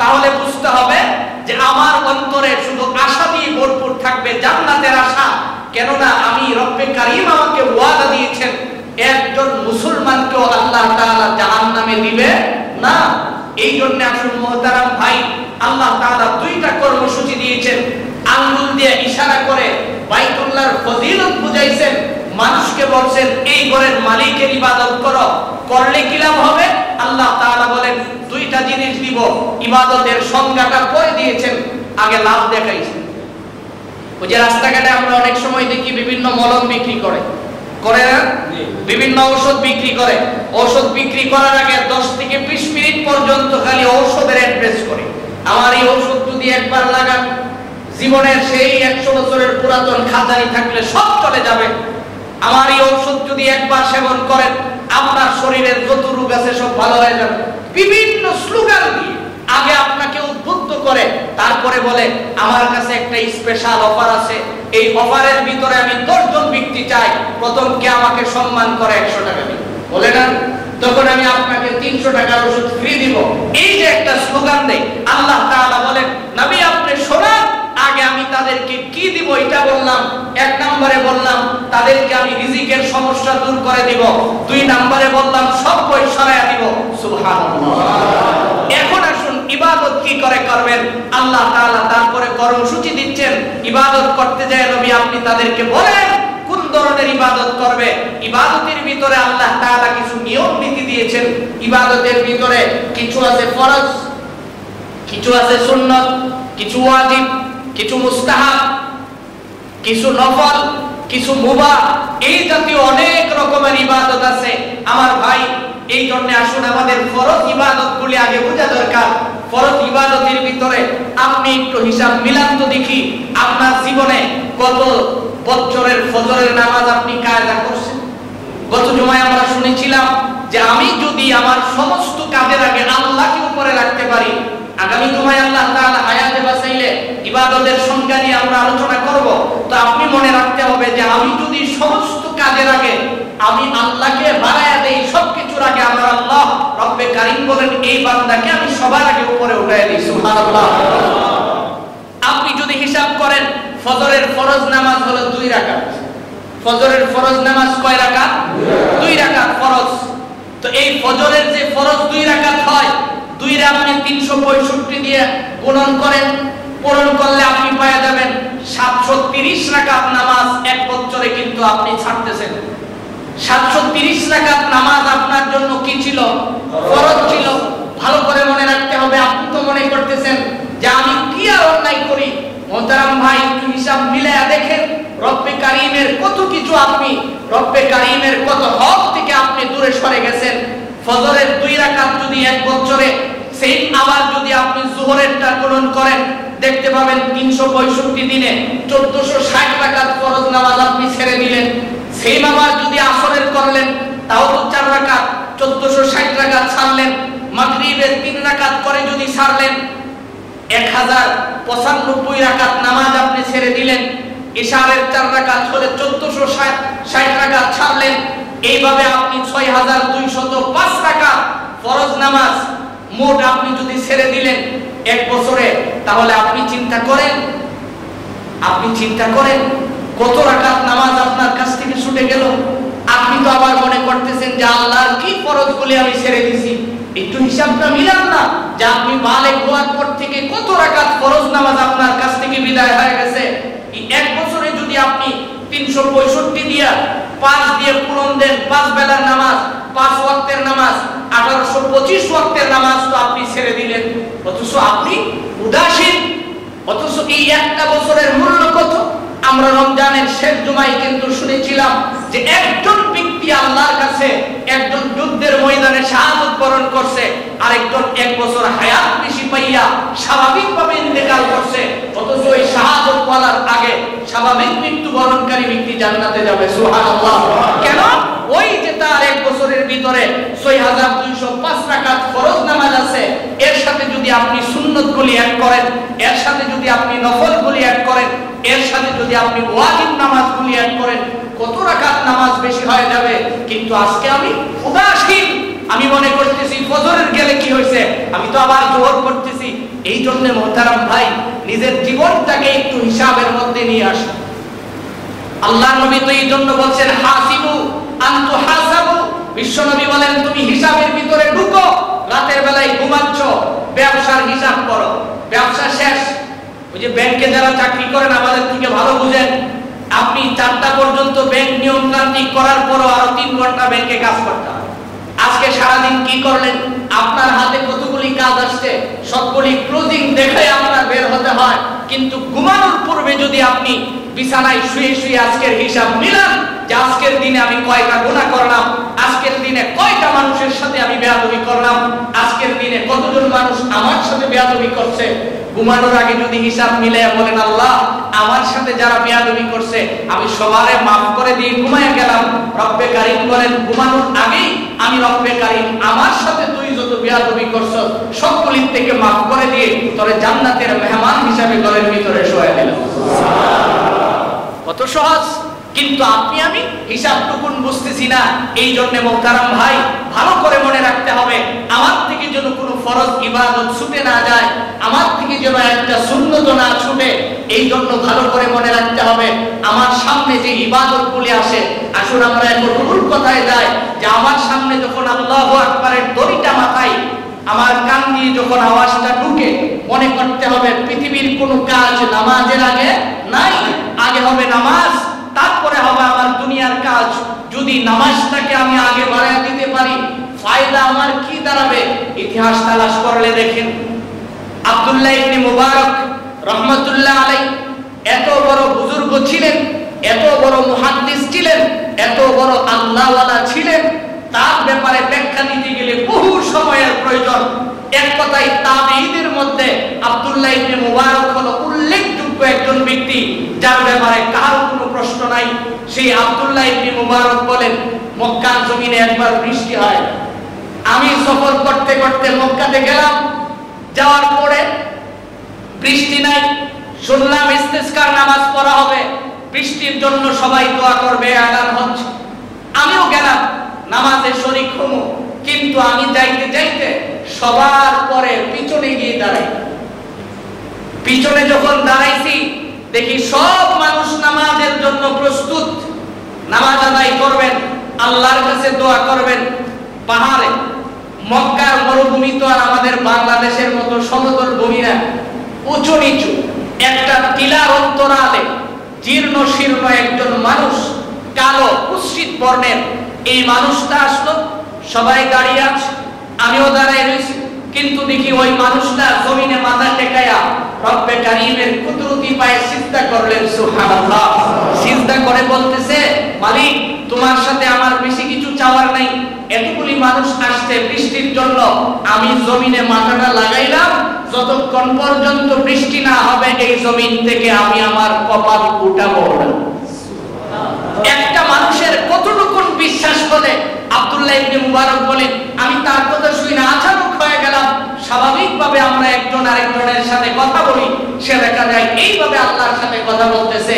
তাহলে বুঝতে হবে যে আমার অন্তরে শুধু আশা দিয়ে ভরপুর থাকবে, জান্নাতের আশা। কেননা আমি রব্বে কারীম আমাকে ওয়াদা দিয়েছেন একজন মুসলমানকেও আল্লাহ তাআলা জাহান্নামে দিবে না। এই জন্য আসুন মুহতারাম ভাই, আল্লাহ তাআলা 2টা কর্মসূচি দিয়েছেন। আঙ্গুল দিয়ে ইশারা করে বাইতুল্লাহর ফজিলত বুঝাইছেন, মানুষকে বলছেন এই ঘরের মালিকের ইবাদত করো, করলে কি লাভ হবে? আল্লাহ তাআলা বলেন 2টা জিনিস দিব। ইবাদতের সংজ্ঞাটা পরে দিয়েছেন, আগে লাভ দেখাইছেন। ওই যে রাস্তাঘাটে আমরা অনেক সময় দেখি বিভিন্ন মলম বিক্রি করে না, বিভিন্ন ঔষধ বিক্রি করে। ঔষধ বিক্রি করার আগে 10 থেকে 20 মিনিট পর্যন্ত খালি ঔষধের অ্যাড্রেস করে, আমার এই ঔষধ যদি একবার লাগান জীবনের সেই 100 বছরের পুরাতন খাজানি থাকলে সব চলে যাবে। আমার এই ঔষধ যদি একবার সেবন করেন আপনার শরীরের যত রোগ আছে সব ভালো হয়ে যাবে। বিভিন্ন স্লোগান দিয়ে আগে আপনাকে উদ্বুদ্ধ করে, তারপরে বলে আমার কাছে একটা স্পেশাল অফার আছে, এই অফারের ভিতরে আমি 10 জন ব্যক্তি চাই, প্রথম কে আমাকে সম্মান করে 100 টাকা দিবে, বলে না? তখন আমি আপনাকে 300 টাকার ওষুধ ফ্রি দিব। এই যে একটা স্লোগান দেয়, আল্লাহ তাআলা বলেন নবী আপনি শোনান, আগে আমি তাদেরকে কি দিব এটা বললাম। 1 নম্বরে বললাম তাদেরকে আমি রিজিকের সমস্যা দূর করে দিব। 2 নম্বরে বললাম সব বই সরায়া দিব। সুবহানাল্লাহ। এখন আসুন ইবাদত কি করে করবেন, আল্লাহ তাআলা তারপরে কর্মসূচি দিচ্ছেন। ইবাদত করতে যায় নবী আপনি তাদেরকে বলেন কোন ধরনের ইবাদত করবে। ইবাদতের ভিতরে আল্লাহ তাআলা কিছু নিয়ম নীতি দিয়েছেন। ইবাদতের ভিতরে কিছু আছে ফরজ, কিছু আছে সুন্নাত, কিছু ওয়াজিব, কিছু মুস্তাহাব, কিছু নফল, কিছু মুবাহ, এই জাতীয় অনেক রকমের ইবাদত আছে আমার ভাই। এই জন্য আসুন আমাদের ফরজ ইবাদতগুলি আগে বোঝা দরকার। ফরজ ইবাদতের ভিতরে আপনি একটু হিসাব মিলান তো দেখি আপনার জীবনে কত বছরের ফজরের নামাজ আপনি কায়দা করছেন। গত জুমায় আমরা শুনেছিলাম যে আমি যদি আমার সমস্ত কাজের আগে আল্লাহকে উপরে রাখতে পারি, আগামী জুমায় আল্লাহ তাআলা হায়াতে বাঁচাইলে ইবাদতের সংজ্ঞা নিয়ে আমরা আলোচনা করব। তো আপনি মনে রাখতে হবে যে আমি যদি সমস্ত কাজের আগে আমি আল্লাহকে বাড়ায়া দেই, সবকিছুর আগে আমার আল্লাহ রব্বে কারীম বলেন এই বান্দাকে আমি সবার আগে উপরে উঠাইয়া দিই। সুবহানাল্লাহ। আপনি যদি হিসাব করেন ফজরের ফরজ নামাজ হলো 2 রাকাত। ফজরের ফরজ নামাজ কয় রাকাত? 2 রাকাত ফরজ। তো এই ফজরের যে ফরজ 2 রাকাত হয়, 2 রে আপনি 365 দিয়ে গুণন করেন, পূরণ করলে আপনি পাওয়া যাবেন 730 রাকাত নামাজ এক বছরে কিন্তু আপনি ছাড়তেছেন। 730 রাকাত নামাজ আপনার জন্য কি ছিল? ফরজ ছিল। ভালো করে মনে রাখতে হবে। আপনি তো মনে করতেছেন যে আমি কি আর অন্যায় করি। মোহতারাম ভাই একটু হিসাব মিলায়া দেখেন রব্বে কারীমের কত কিছু, আপনি রব্বে কারীমের কত হক থেকে আপনি দূরে সরে গেছেন। ফজরের 2 রাকাত যদি এক বছরে, সেই আবার যদি আপনি যোহরেরটা গুণন করেন দেখতে পাবেন 365 দিনে 1460 রাকাত ফরজ নামাজ আপনি ছেড়ে দিলেন। সেই আবার যদি আসরের করলেন তাও তো 4 রাকাত, 1460 রাকাত ছাড়লেন। মাগরিবের 3 রাকাত করে যদি ছাড়লেন 1095 রাকাত নামাজ আপনি ছেড়ে দিলেন। ইশারের 4 রাকাত হলে 1460 রাকাত ছাড়লেন। এইভাবে আপনি 6205 রাকাত ফরজ নামাজ মোট আপনি যদি ছেড়ে দিলেন এক বছরে, তাহলে আপনি চিন্তা করেন কত রাকাত নামাজ আপনার কাছ থেকে ছুটে গেল। আপনি তো আবার মনে করতেছেন যে আল্লাহর কি ফরজগুলি আমি ছেড়ে দিছি। একটু হিসাবটা মিলান না যে আপনি বালেগ হওয়ার পর থেকে কত রাকাত ফরজ নামাজ আপনার কাছ থেকে বিদায় হয়ে গেছে। এই এক বছরে যদি আপনি 365 দিয়া 5 দিয়ে পূরণ দেন, 5 বেলার নামাজ, 5 ওয়াক্তের নামাজ, 1825 ওয়াক্তের নামাজ তো আপনি ছেড়ে দিলেন। অথচ আপনি উদাসীন। অথচ এই একটা বছরের মূল্য কত? আমরা রমজানের শেষ জুমায় কিন্তু শুনেছিলাম যে একজন ব্যক্তি আল্লাহর কাছে একজন যুদ্ধের ময়দানে শাহাদাত বরণ করছে, আরেকজন 1 বছর হায়াত বেশি পাইয়া স্বাভাবিকভাবে ইন্তেকাল করছে। অথচ ওই শাহাদাত ওয়ালার আগে স্বাভাবিক মৃত্যুবরণকারী ব্যক্তি জান্নাতে যাবে। সুবহানাল্লাহ। কেন? ওই যে তার 1 বছরের ভিতরে 6205 রাকাত ফরজ নামাজ আছে, এর সাথে যদি আপনি সুন্নতগুলি অ্যাড করেন, এর সাথে যদি আপনি নফলগুলি অ্যাড করেন, এর সাথে যদি আপনি ওয়াজিব নামাজগুলি অ্যাড করেন, কত রাকাত নামাজ বেশি হয়ে যাবে। কিন্তু আজকে আমি উদাসীন। আমি মনে করতেছি ফজরের গেলে কি হয়েছে, আমি তো আবার জোহর করতেছি। এই জন্য মোহতারাম ভাই নিজের জীবনটাকে একটু হিসাবের মধ্যে নিয়ে আসুন। আল্লাহর নবী তো এই জন্য বলছেন হাসিবু আনতু হাসাবু। বিশ্বনবী বলেন তুমি হিসাবের ভিতরে ঢুকো। রাতের বেলায় ঘুমাচ্ছ, ব্যবসার হিসাব করো, ব্যবসা শেষ। ওই যে ব্যাংকে যারা চাকরি করেন আমাদের থেকে ভালো বুঝেন, আপনি 4টা পর্যন্ত ব্যাংক নিয়মতান্ত্রিক করার পরও আরো 3 ঘন্টা ব্যাংকে কাজ করতে হয়। আজকে সারাদিন কি করলেন? আপনার হাতে কতগুলি কাজ আসছে, সবগুলি ক্লোজিং দেখে আপনার বের হতে হয়। কিন্তু ঘুমানোর পূর্বে যদি আপনি বিছানায় শুয়ে শুয়ে আজকের হিসাব মিলান যে আজকের দিনে আমি কয়টা গুনাহ করলাম, আজকের দিনে কয়টা মানুষের সাথে আমি বেয়াদবি করলাম, আজকের দিনে কতজন মানুষ আমার সাথে বেয়াদবি করছে, ঘুমানোর আগে যদি হিসাব মিলে বলেন আল্লাহ আমার সাথে যারা বেয়াদবি করছে আমি সবারে মাফ করে দিয়ে ঘুমায় গেলাম। রব্বে কারীম বলেন ঘুমানোর আগেই আমি রব্বে কারীম আমার সাথে তুই যত বেয়াদবি করছ সবগুলির থেকে মাফ করে দিয়ে তোরে জান্নাতের মেহমান হিসাবে ঘরের ভিতরে শোয়া দিলাম। কত সহজ, কিন্তু আপনি আমি হিসাবটুকুন বুঝতেছি না। এই জন্য মোহতারাম ভাই, ভালো করে মনে রাখতে হবে, আমার থেকে যেন কোনো ফরজ ইবাদত ছুটে না যায়, আমার থেকে যেন একটা সুন্নত না ছুটে। এই জন্য ভালো করে মনে রাখতে হবে, আমার সামনে যে ইবাদতগুলি আসে, আসুন আমরা এখন মূল কথায় যাই, যে আমার সামনে যখন আল্লাহু আকবারের দড়িটা মাথায়, আমার কান দিয়ে যখন আওয়াজটা ঢুকে, মনে করতে হবে পৃথিবীর কোনো কাজ নামাজের আগে নাই। আগে হবে নামাজ, তারপরে হবে আমার দুনিয়ার কাজ। যদি নামাজটাকে আমি আগে বাড়ায় দিতে পারি, ফায়দা আমার কি দাঁড়াবে? ইতিহাস তালাশ করলে দেখেন, আব্দুল্লাহ ইবনে মুবারক রহমাতুল্লাহ আলাইহি এত বড় বুজুর্গ ছিলেন, এত বড় মুহাদ্দিস ছিলেন, এত বড় আল্লাহওয়ালা ছিলেন। তার ব্যাপারে ব্যাখ্যা দিতে গেলে বহু সময়ের প্রয়োজন। এক কথায় তাবেঈদের মধ্যে আব্দুল্লাহ ইবনে মুবারক হলো উল্লেখযোগ্য একজন ব্যক্তি, যার ব্যাপারে কার কোনো প্রশ্ন নাই। সেই আব্দুল্লাহ ইবনে মুবারক বলেন, মক্কার জমিনে একবার বৃষ্টি হয়। আমি সফর করতে করতে মক্কাতে গেলাম, যাওয়ার পরে বৃষ্টি নাই। শুনলাম ইস্তিসকার নামাজ পড়া হবে, বৃষ্টির জন্য সবাই দোয়া করবে, আলান হচ্ছে। আমিও গেলাম, নামাজে শরীক হমু, কিন্তু আমি যাইতে যাইতে সবার পরে পিছনে গিয়ে দাঁড়াই। পিছনে যখন দাঁড়াইছি, দেখি সব মানুষ নামাজের জন্য প্রস্তুত, নামাজ আদায় করবেন, আল্লাহর কাছে দোয়া করবেন। পাহাড়ে, মক্কার মরুভূমি তো আর আমাদের বাংলাদেশের মতো সমতল ভূমি না, উঁচু নিচু। একটা টিলার অন্তরালে জীর্ণ শীর্ণ একজন মানুষ, কালো কুৎসিত বর্ণের, এই মানুষটা আসলো। সবাই দাঁড়িয়ে আছে, আমিও দাঁড়িয়ে রয়েছি, কিন্তু দেখি ওই মানুষটা জমিনে মাথা টেকায়া রব্বে কারীমের কুদরতি পায়ে সিজদা করলেন। সুবহানাল্লাহ। সিজদা করে বলতেছে, মালিক, তোমার সাথে আমার বেশি কিছু চাওয়ার নাই। এতগুলি মানুষ আসছে বৃষ্টির জন্য, আমি জমিনে মাথাটা লাগাইলাম, যতক্ষণ পর্যন্ত বৃষ্টি না হবে এই জমিন থেকে আমি আমার কপাল উঠাবো না। একটা মানুষের কতটুকু বিশ্বাস হলে, আব্দুল্লাহ ইবনে মুবারক বলেন, আমি তার কথা শুনে আচানক হয়ে গেলাম। স্বাভাবিকভাবে আমরা একজন আরেকজনের সাথে কথা বলি, সে দেখা যায় এইভাবে আল্লাহর সাথে কথা বলতেছে।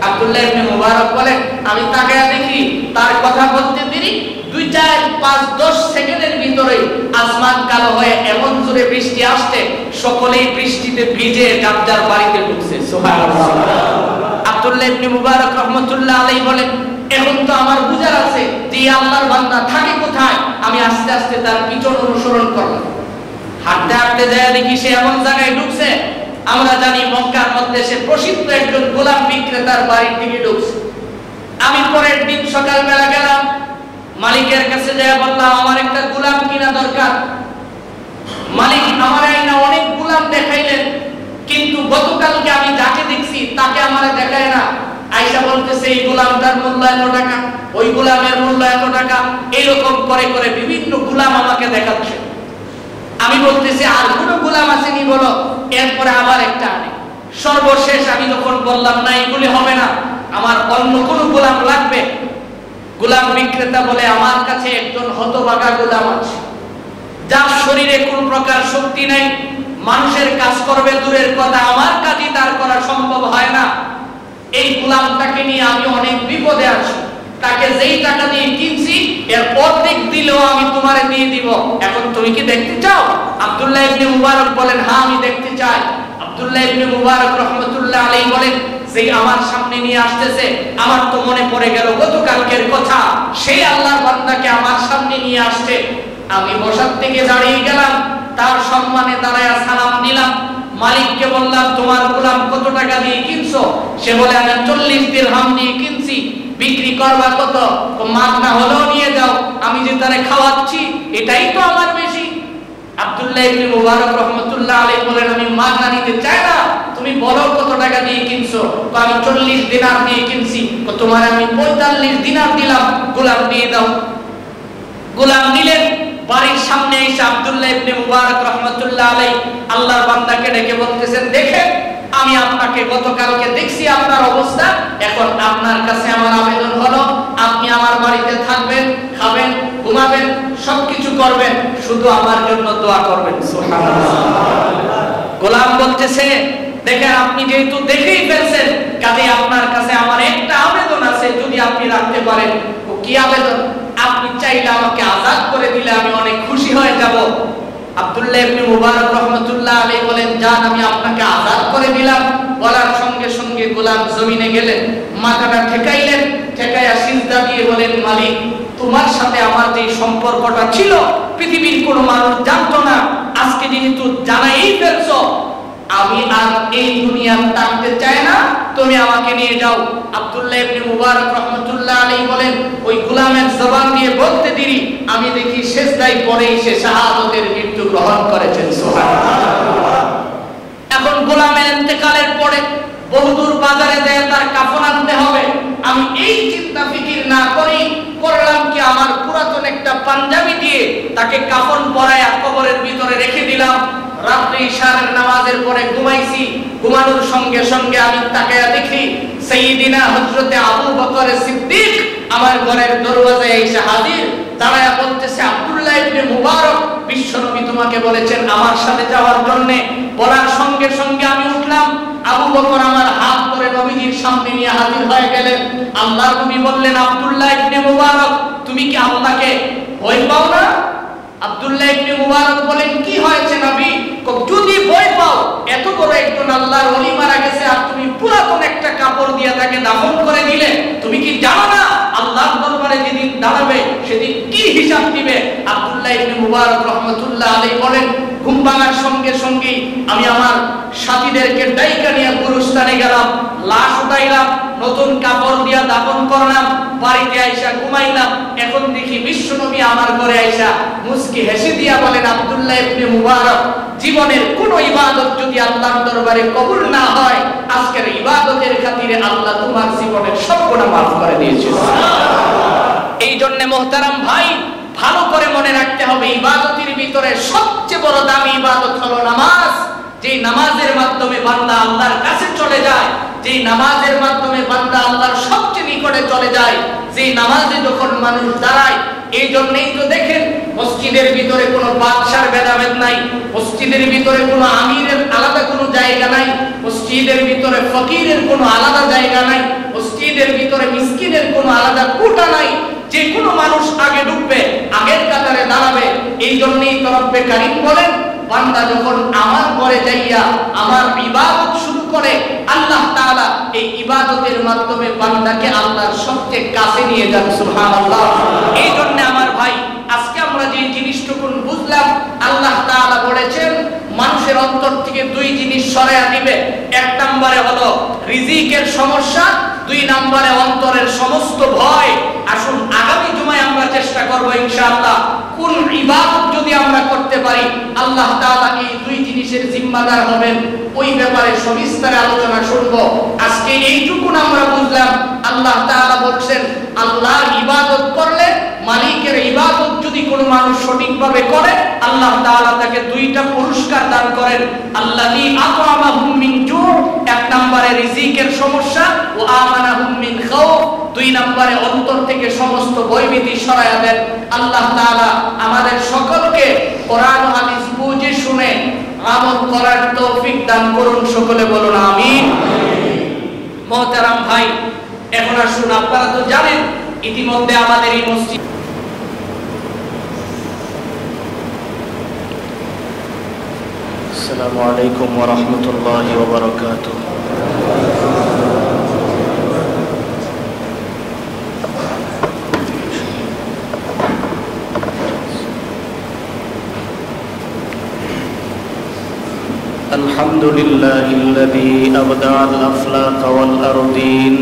আব্দুল্লাহ ইবনে মুবারক বলেন, আমি তাকে দেখি, তার কথা বলতে দেরি 2, 4, 5, 10 সেকেন্ডের ভিতরে আসমান কালো হয়ে এমন জোরে বৃষ্টি আসছে, সকলেই বৃষ্টিতে ভিজে যার যার বাড়িতে ঢুকছে। সুবহানাল্লাহ। আব্দুল্লাহ ইবনে মুবারক রহমাতুল্লাহ আলাইহি বলেন, এখন তো আমার বুঝার আছে যে আল্লাহর বান্দা থাকে কোথায়। আমি আস্তে আস্তে তার পিছন অনুসরণ করলাম, হাঁটতে হাঁটতে যায় দেখি সে এমন জায়গায় ঢুকছে, আমরা জানি মক্কার মধ্যে সে প্রসিদ্ধ একজন গোলাম বিক্রেতার বাড়ির দিকে ঢুকছে। আমি পরের দিন সকালবেলা গেলাম, মালিকের কাছে যায় বললাম, আমার একটা গোলাম কিনা দরকার। মালিক আমার আইনা অনেক গোলাম দেখাইলেন, কিন্তু গতকালকে আমি যাকে দেখছি তাকে আমারে দেখায় না। আয়েশা বলতেছে, এই গোলামটার মূল্য এত টাকা, ওই গোলামের মূল্য এত টাকা, এইরকম করে করে বিভিন্ন গোলাম আমাকে দেখাচ্ছে। আমি বলতেছি, আর কোন গোলাম আসেনি বলো? এরপরে আবার একটা আনে। সর্বশেষ আমি যখন বললাম, না এগুলি হবে না, আমার অন্য কোন গোলাম লাগবে, গোলাম বিক্রেতা বলে, আমার কাছে একজন হতভাগা গোলাম আছে, যার শরীরে কোন প্রকার শক্তি নাই, মানুষের কাজ করবে দূরের কথা, আমার কাজই তার করা সম্ভব হয় না। এই গোলামটাকে নিয়ে আমি অনেক বিপদে আছি। তাকে যেই টাকা দিয়ে কিনছি এর অর্ধেক দিলেও আমি তোমারে দিয়ে দিব। এখন তুমি কি দেখতে চাও? আব্দুল্লাহ ইবনে মুবারক বলেন, হ্যাঁ আমি দেখতে চাই। আব্দুল্লাহ ইবনে মুবারক রহমাতুল্লাহ আলাইহি বলেন, যে আমার সামনে নিয়ে আসতেছে, আমার তো মনে পড়ে গেল গতকালকের কথা, সেই আল্লাহর বান্দাকে আমার সামনে নিয়ে আসছে। আমি বসার থেকে দাঁড়িয়ে গেলাম, তার সম্মানে দাঁড়ায় সালাম দিলাম। মালিককে বললাম, তোমার গোলাম কত টাকা দিয়ে কিনছো? সে বলে, আমি 40 দিরহাম দিয়ে কিনছি। বিক্রি করবা কত? মাগনা হলেও নিয়ে যাও, আমি যে তারে খাওয়াচ্ছি এটাই তো আমার বেশি। আব্দুল্লাহ ইবনে মুবারক রহমাতুল্লাহ আলাইহি বলেন, আমি মাগনা নিতে চাই না, তুমি বলো কত টাকা দিয়ে কিনছো? আমি 40 দিনার দিয়ে কিনছি। তোমার আমি 45 দিনার দিলাম, গোলাম দিয়ে দাও। গোলাম নিলেন। বাড়ির সামনে এসে আব্দুল্লাহ ইবনে মুবারক রহমাতুল্লাহ আলাইহি আল্লাহর বান্দাকে ডেকে বলতেছেন, দেখেন আমি আপনাকে গতকালকে দেখছি আপনার অবস্থা, এখন আপনার কাছে আমার আবেদন হলো, আপনি আমার বাড়িতে থাকবেন, খাবেন, ঘুমাবেন, সবকিছু করবেন, শুধু আমার জন্য দোয়া করবেন। সুবহানাল্লাহ। গোলাম বলতেছে, দেখেন আপনি যেহেতু দেখেই ফেলছেন, কাজে আপনার কাছে আমার একটা আবেদন আছে, যদি আপনি রাখতে পারেন। ও কি আবেদন? আপনি চাইলে আমাকে আজাদ করে দিলে আমি অনেক খুশি হয়ে যাব। আব্দুল্লাহ ইবনে মুবারক রাহমাতুল্লাহ আলাইহি বলেন, যান আমি আপনাকে আজাদ করে দিলাম। বলার সঙ্গে সঙ্গে গোলাম জমিনে গেলেন, মাথাটা ঠেকাইলেন, ঠেকাইয়া সিজদা দিয়ে বলেন, মালিক তোমার সাথে আমার যে সম্পর্কটা ছিল পৃথিবীর কোনো মানুষ জানতো না, আজকে যেহেতু জানাই ফেলছো, আমি আর এই দুনিয়া থাকতে চাই না, তুমি আমাকে নিয়ে যাও। আব্দুল্লাহ ইবনে মুবারক রাহমাতুল্লাহ আলাইহি বলেন, ওই গোলামের জবান দিয়ে বলতে দেরি আমি দেখি সিজদায় পড়েই সে শাহাদাতের মৃত্যু গ্রহণ করেছেন। সুবহানাল্লাহ। এখন গোলামের ইন্তেকালের পরে বহুদূর বাজারে যায় তার কাফন আনতে হবে। আমি এই চিন্তা ফিকির না করেই করলাম কি, আমার পুরাতন একটা পাঞ্জাবি দিয়ে তাকে কাফন পরায়া কবরের ভিতরে রেখে দিলাম। রাত্রে ইশার নামাজের পরে ঘুমাইছি, ঘুমানোর সঙ্গে সঙ্গে আমি তাকায়া দেখি সাইয়্যিদিনা হযরতে আবু বকর সিদ্দিক আমার ঘরের দরওয়াজায় এসে হাজির, দাঁড়ায়া বলতেছে, আব্দুল্লাহ ইবনে মুবারক বিশ্বনবী তোমাকে বলেছেন আমার সাথে যাওয়ার জন্য। বলার সঙ্গে সঙ্গে আমি উঠলাম, আবু বকর আমার হাত ধরে নবীজির সামনে নিয়ে হাজির হয়ে গেলেন। আল্লাহর নবী বললেন, আব্দুল্লাহ ইবনে মুবারক তুমি কি আল্লাহকে ভয় পাও না? আব্দুল্লাহ ইবনে মুবারক বলেন, কি হয়েছে নবী? যদি ভয় পাও, এত বড় একজন আল্লাহর ওলি মারা গেছে আর তুমি পুরাতন একটা কাপড় দিয়ে তাকে দাফন করে দিলে, তুমি কি জানো না আল্লাহর দরবারে যেদিন দাঁড়াবে সেদিন কি হিসাব দিবে? আব্দুল্লাহ ইবনে মুবারক রাহমাতুল্লাহ আলাইহি বলেন, ঘুম ভাঙার সঙ্গে সঙ্গে আমি আমার সাথীদেরকে ডাইকা নিয়ে গুরুস্থানে গেলাম, লাশ উঠাইলাম, নতুন কাপড় দিয়া দাফন করলাম, বাড়িতে আইসা ঘুমাইলাম। এখন দেখি বিশ্বনবী আমার ঘরে আইসা মুস্কি হেসে দিয়া বলেন, আব্দুল্লাহ ইবনে মুবারক জীবনের কোন ইবাদত যদি আল্লাহর দরবারে কবুল না হয়, আজকের ইবাদতের খাতিরে আল্লাহ তোমার জীবনের সব গুনাহ মাফ করে দিয়েছেন। এই জন্য মুহতারাম ভাই, ভালো করে মনে রাখতে হবে, ইবাদতের ভিতরে সবচেয়ে বড় দামি ইবাদত হলো নামাজ। যে নামাজের মাধ্যমে বান্দা আল্লাহর কাছে চলে যায়, যে নামাজের মাধ্যমে বান্দা আল্লাহর সবচেয়ে নিকটে চলে যায়, যে নামাজে যখন মানুষ দাঁড়ায়। এই জন্যই তো দেখেন মসজিদের ভিতরে কোনো বাদশার ভেদাভেদ নাই, মসজিদের ভিতরে কোনো আমিরের আলাদা কোনো জায়গা নাই, মসজিদের ভিতরে ফকিরের কোনো আলাদা জায়গা নাই, মসজিদের ভিতরে মিসকিনের কোনো আলাদা কোটা নাই। যে কোনো মানুষ আগে ঢুকবে, আগের কাতারে দাঁড়াবে। এই জন্যই তো রব্বে কারীম বলেন, বান্দা যখন আমার ঘরে যাইয়া আমার ইবাদত শুরু করে, আল্লাহ তাআলা এই ইবাদতের মাধ্যমে বান্দাকে আল্লাহর সবচেয়ে কাছে নিয়ে যান। সুবহানাল্লাহ। এই জন্য আমার ভাই, আজকে আমরা যে জিনিসটুকু বুঝলাম, আল্লাহ তাআলা বলেছেন মানুষের অন্তর থেকে দুই জিনিস সরায়া দিবে। এক নম্বরে হলো রিজিকের সমস্যা, দুই নম্বরে অন্তরের সমস্ত ভয়। আসুন আগামী জুমায় আমরা চেষ্টা করব ইনশাআল্লাহ, কোন ইবাদত যদি আমরা করতে পারি আল্লাহ তাআলা এই দুই জিনিসের জিম্মাদার হবেন, ওই ব্যাপারে সবিস্তারে আলোচনা শুনব। আজকে এইটুকু আমরা বুঝলাম, আল্লাহ তাআলা বলছেন আল্লাহর ইবাদত করলে, মালিকের ইবাদত যদি কোনো মানুষ সঠিকভাবে করে, আল্লাহ তাআলা তাকে দুইটা পুরস্কার দান করেন। আল্লাযী আত'আমাহুম মিন জু', এক নম্বরে রিজিকের সমস্যা, ও আমানাহুম মিন খাউফ, দুই নম্বরে অন্তর থেকে সমস্ত ভয়ভীতি সরায়া দেন। আল্লাহ তাআলা আমাদের সকলকে কোরআন ও হাদিস বুঝে শুনে আমল করার তৌফিক দান করুন। সকলে বলুন আমিন। মুহতারাম ভাই, এখন আসুন, আপনারা তো জানেন ইতিমধ্যে আমাদের এই মসজিদ আসসালামু আলাইকুম ওয়া রাহমাতুল্লাহি ওয়া বারাকাতুহু। আলহামদুলিল্লাহিল্লাযী আবদাআল আফলাক ওয়াল আরদিন,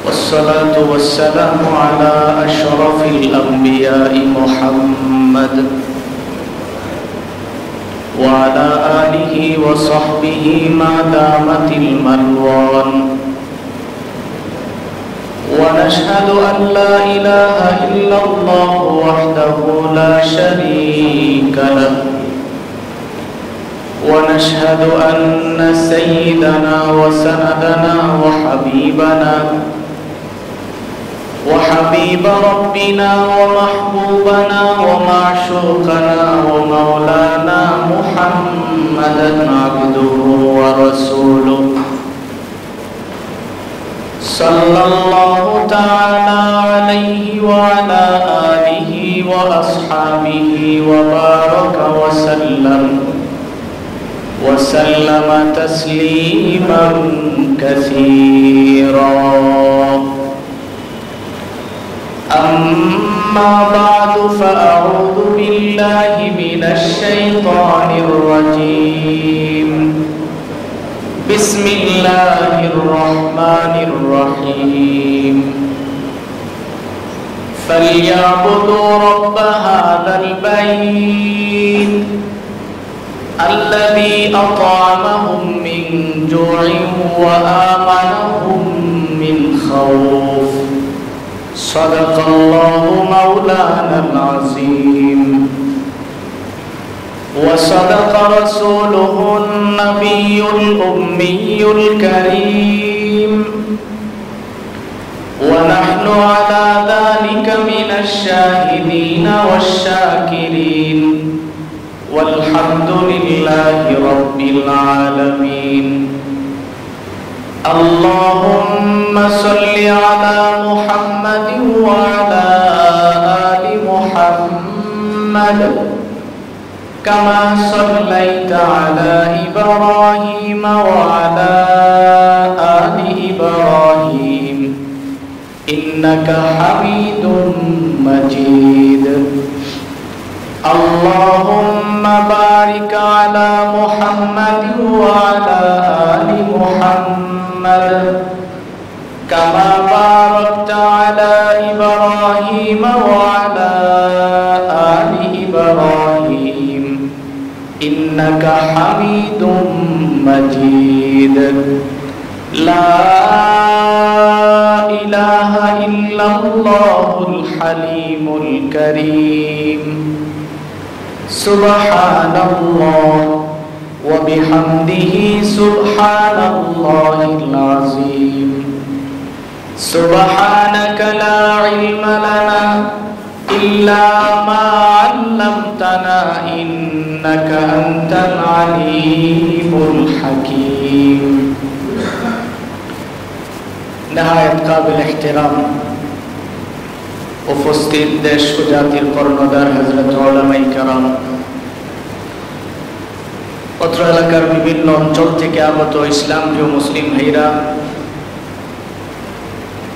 والصلاة والسلام على أشرف الأنبياء محمد وعلى آله وصحبه ما دامت الملوان، ونشهد أن لا إله إلا الله وحده لا شريك له، ونشهد أن سيدنا وسندنا وحبيب ربنا ومحبوبنا ومعشوقنا ومولانا محمد محمدا عبده ورسوله صلى الله تعالى عليه وعلى آله وأصحابه وبارك وسلم تسليما كثيرا. أما بعد فأعوذ بالله من الشيطان الرجيم. بسم الله الرحمن الرحيم. فليعبدوا رب هذا البيت الذي أطعمهم من جوع وآمنهم من خوف. صدق الله مولانا العظيم وصدق رسوله النبي الأمي الكريم ونحن على ذلك من الشاهدين والشاكرين والحمد لله رب العالمين. اللهم صل على محمد وعلى آل محمد كما صليت على إبراهيم وعلى آل إبراهيم إنك حميد مجيد. اللهم بارك على محمد وعلى آل محمد كما باركت على إبراهيم وعلى آل إبراهيم إنك حميد مجيد. لا إله إلا الله الحليم الكريم. سبحان الله وبحمده سبحان الله العظيم. سبحانك لا علم لنا إلا ما علمتنا إنك أنت العليم الحكيم. نهاية قابل احترام উপস্থিত দেশ ও জাতির কর্ণধার হযরত উলামায়ে কেরাম, অত্র এলাকার বিভিন্ন অঞ্চল থেকে আগত ইসলাম প্রিয় মুসলিম ভাইরা,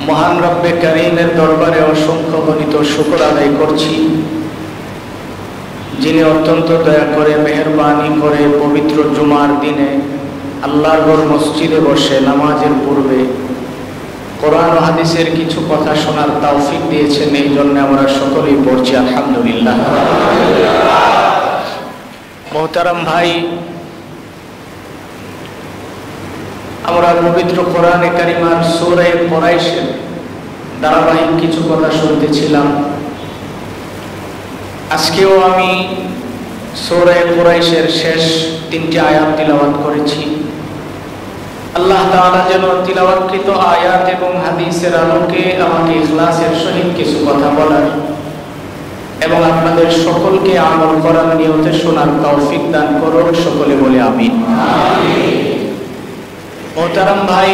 মহান রব্বে কারীমের দরবারে অসংখ্য গণিত শুকর আদায় করছি, যিনি অত্যন্ত দয়া করে মেহেরবানি করে পবিত্র জুমার দিনে আল্লাহর ঘর মসজিদে বসে নামাজের পূর্বে কোরআন ও হাদিসের কিছু কথা শোনার তৌফিক দিয়েছেন। এই জন্য আমরা সকলেই পড়ছি আলহামদুলিল্লাহ। মোহতারাম ভাই, আমরা পবিত্র কোরআনে কারিমার সূরা কুরাইশের ধারাবাহিক কিছু কথা শুনতেছিলাম। আজকেও আমি সূরা কুরাইশের শেষ 3টি আয়াত তিলাওয়াত করেছি। আল্লাহ তাআলা যেন তিলাওয়াতকৃত আয়াত এবং হাদিসের আলোকে আমাকে ইখলাসের সহিত কিছু কথা বলার এবং আপনাদের সকলকে আমল করার নিয়তে শোনার তৌফিক দান করুন। সকলে বলে আমিন। মোহতারাম ভাই,